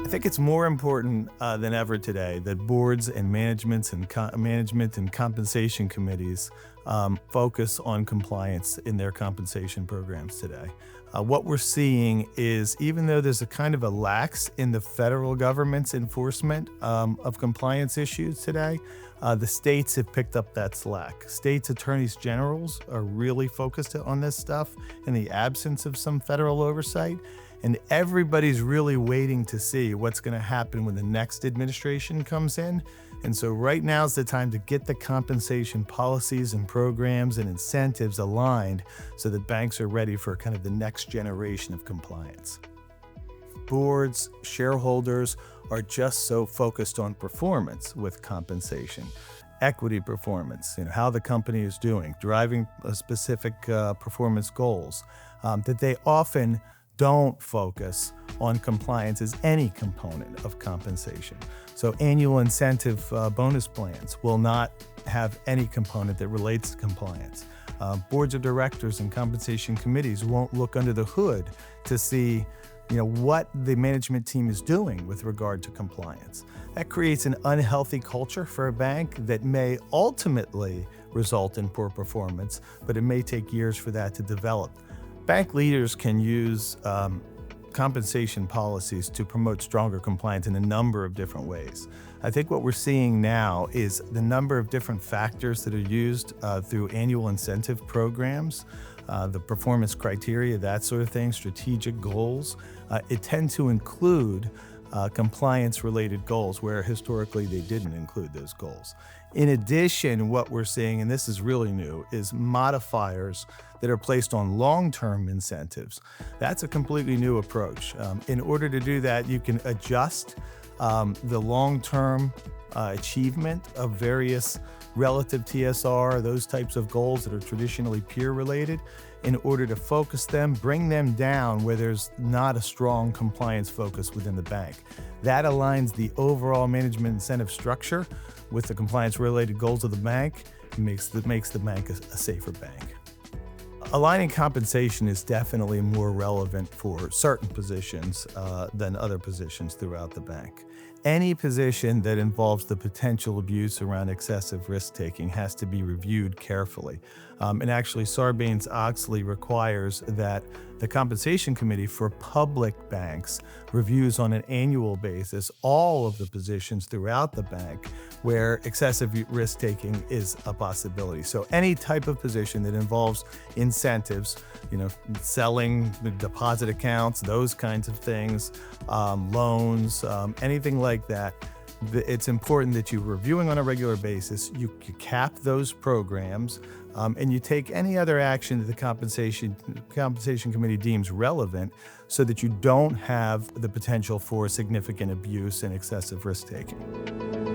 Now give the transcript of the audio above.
I think it's more important than ever today that boards and management and compensation committees focus on compliance in their compensation programs today. What we're seeing is even though there's a kind of a lax in the federal government's enforcement of compliance issues today, the states have picked up that slack. States attorneys generals are really focused on this stuff in the absence of some federal oversight. And everybody's really waiting to see what's going to happen when the next administration comes in. And so right now is the time to get the compensation policies and programs and incentives aligned so that banks are ready for kind of the next generation of compliance. Boards, shareholders are just so focused on performance with compensation. Equity performance, how the company is doing, driving a specific performance goals, that they often don't focus on compliance as any component of compensation. So annual incentive bonus plans will not have any component that relates to compliance. Boards of directors and compensation committees won't look under the hood to see what the management team is doing with regard to compliance. That creates an unhealthy culture for a bank that may ultimately result in poor performance, but it may take years for that to develop. Bank leaders can use compensation policies to promote stronger compliance in a number of different ways. I think what we're seeing now is the number of different factors that are used through annual incentive programs, the performance criteria, that sort of thing, strategic goals. It tend to include compliance-related goals where historically they didn't include those goals. In addition, what we're seeing, and this is really new, is modifiers that are placed on long-term incentives. That's a completely new approach. In order to do that, you can adjust the long-term achievement of various relative TSR, those types of goals that are traditionally peer-related, in order to focus them, bring them down where there's not a strong compliance focus within the bank. That aligns the overall management incentive structure with the compliance-related goals of the bank, makes the bank a safer bank. Aligning compensation is definitely more relevant for certain positions than other positions throughout the bank. Any position that involves the potential abuse around excessive risk-taking has to be reviewed carefully. And actually, Sarbanes-Oxley requires that the Compensation Committee for public banks reviews on an annual basis all of the positions throughout the bank where excessive risk-taking is a possibility. So any type of position that involves incentives, selling deposit accounts, those kinds of things, loans, anything like that, it's important that you're reviewing on a regular basis, you cap those programs, and you take any other action that the Compensation Committee deems relevant so that you don't have the potential for significant abuse and excessive risk-taking.